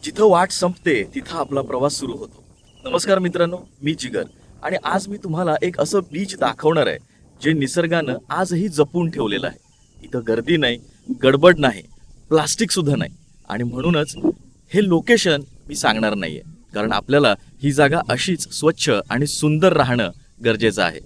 जिथं वाट संपते तिथं आपला प्रवास सुरू होतो. नमस्कार मित्रांनो, मी जिगर आणि आज मी तुम्हाला एक असं बीच दाखवणार आहे जे निसर्गानं आजही जपून ठेवलेलं आहे. इथं गर्दी नाही, गडबड नाही, प्लास्टिक सुद्धा नाही आणि म्हणूनच हे लोकेशन मी सांगणार नाहीये, कारण आपल्याला ही जागा अशीच स्वच्छ आणि सुंदर राहणं गरजेचं आहे.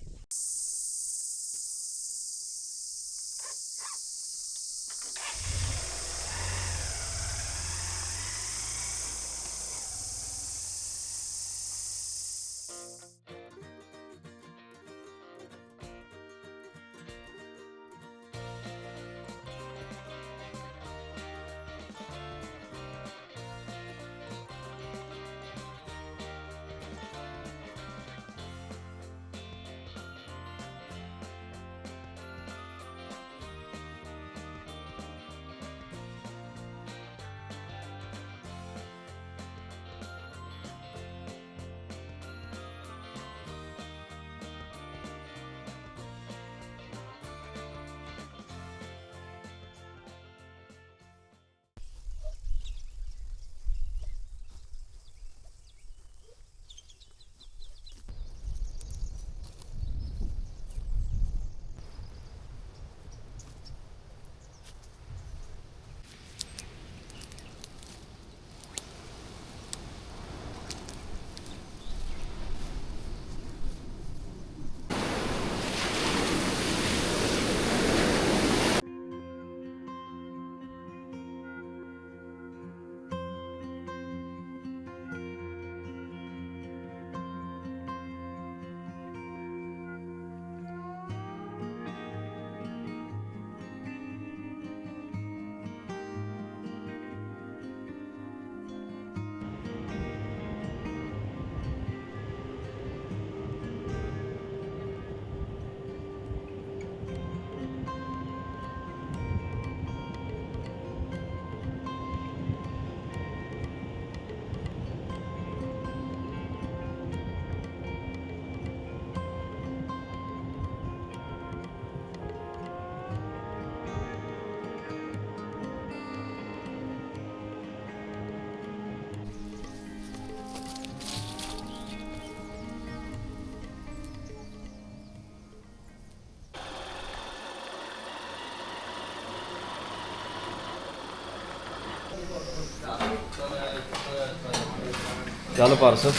झालं पार्सल,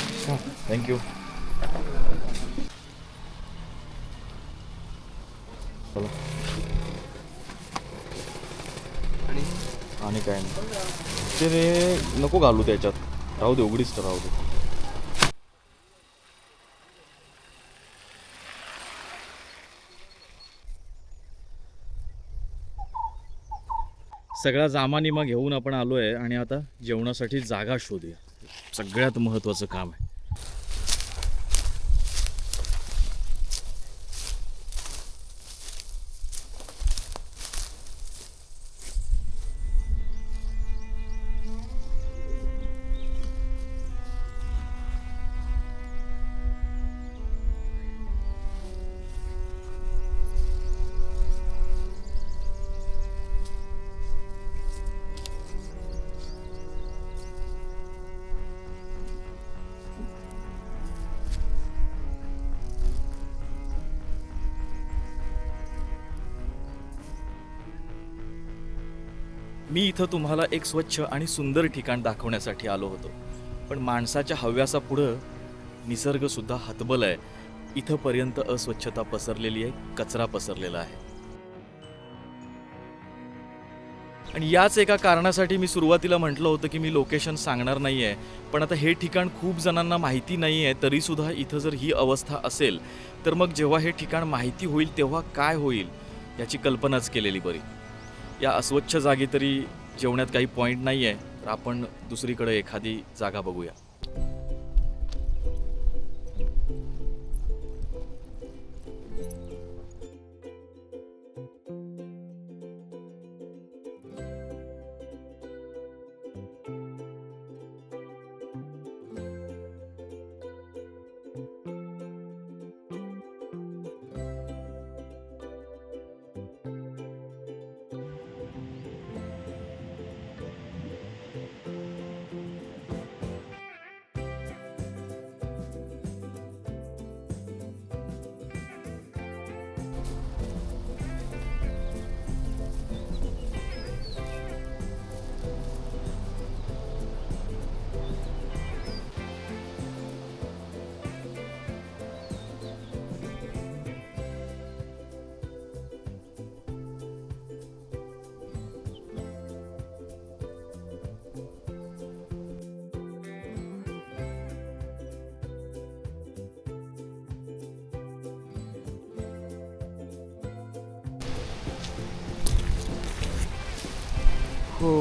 थँक्यू. चला आणि काय नाही ते रे, नको घालू त्याच्यात, राहू दे, उघडीच तर राहू दे. सगळा जामानिमा घेऊन आपण आलो आहे आणि आता जेवणासाठी जागा शोधूया. सगळ्यात महत्त्वाचं काम आहे. मी इथं तुम्हाला एक स्वच्छ आणि सुंदर ठिकाण दाखवण्यासाठी आलो होतो, पण माणसाच्या हव्यासापुढं निसर्गसुद्धा हतबल आहे. इथंपर्यंत अस्वच्छता पसरलेली आहे, कचरा पसरलेला आहे. आणि याच एका कारणासाठी मी सुरुवातीला म्हटलं होतं की मी लोकेशन सांगणार नाही आहे. पण आता हे ठिकाण खूप जणांना माहिती नाही आहे, तरीसुद्धा इथं जर ही अवस्था असेल तर मग जेव्हा हे ठिकाण माहिती होईल तेव्हा काय होईल याची कल्पनाच केलेली बरी. या अस्वच्छ जागी तरी जेवण्यात काही पॉईंट नाही आहे, तर आपण दुसरीकडे एखादी जागा बघूया. हो.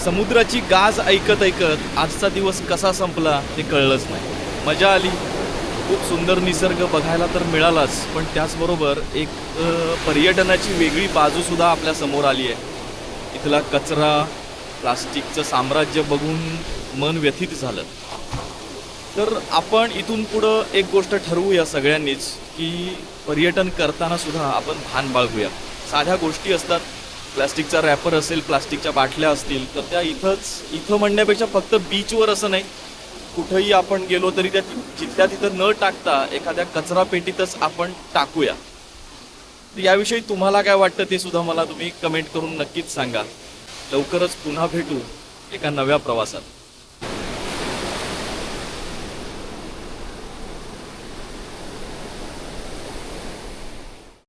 समुद्राची गाज ऐकत ऐकत आजचा दिवस कसा संपला ते कळलंच नाही. मजा आली, खूप सुंदर निसर्ग बघायला तर मिळालाच, पण त्याचबरोबर एक पर्यटनाची वेगळी बाजूसुद्धा आपल्या समोर आली आहे. इथला कचरा, प्लास्टिकचं साम्राज्य बघून मन व्यथित झालं. तर आपण इथून पुढं एक गोष्ट ठरवूया सगळ्यांनीच, की पर्यटन करताना सुद्धा आपण भान बाळगूया. साध्या गोष्टी असतात, प्लास्टिकचा रॅपर असेल, प्लास्टिकच्या बाटल्या असतील, तर त्या इथं म्हणण्यापेक्षा फक्त बीचवर असं नाही, कुठंही आपण गेलो तरी त्या जिथल्या तिथं न टाकता एखाद्या कचरा पेटीतच आपण टाकूया. तर याविषयी तुम्हाला काय वाटतं ते सुद्धा मला तुम्ही कमेंट करून नक्कीच सांगा. लवकरच पुन्हा भेटू एका नव्या प्रवासात.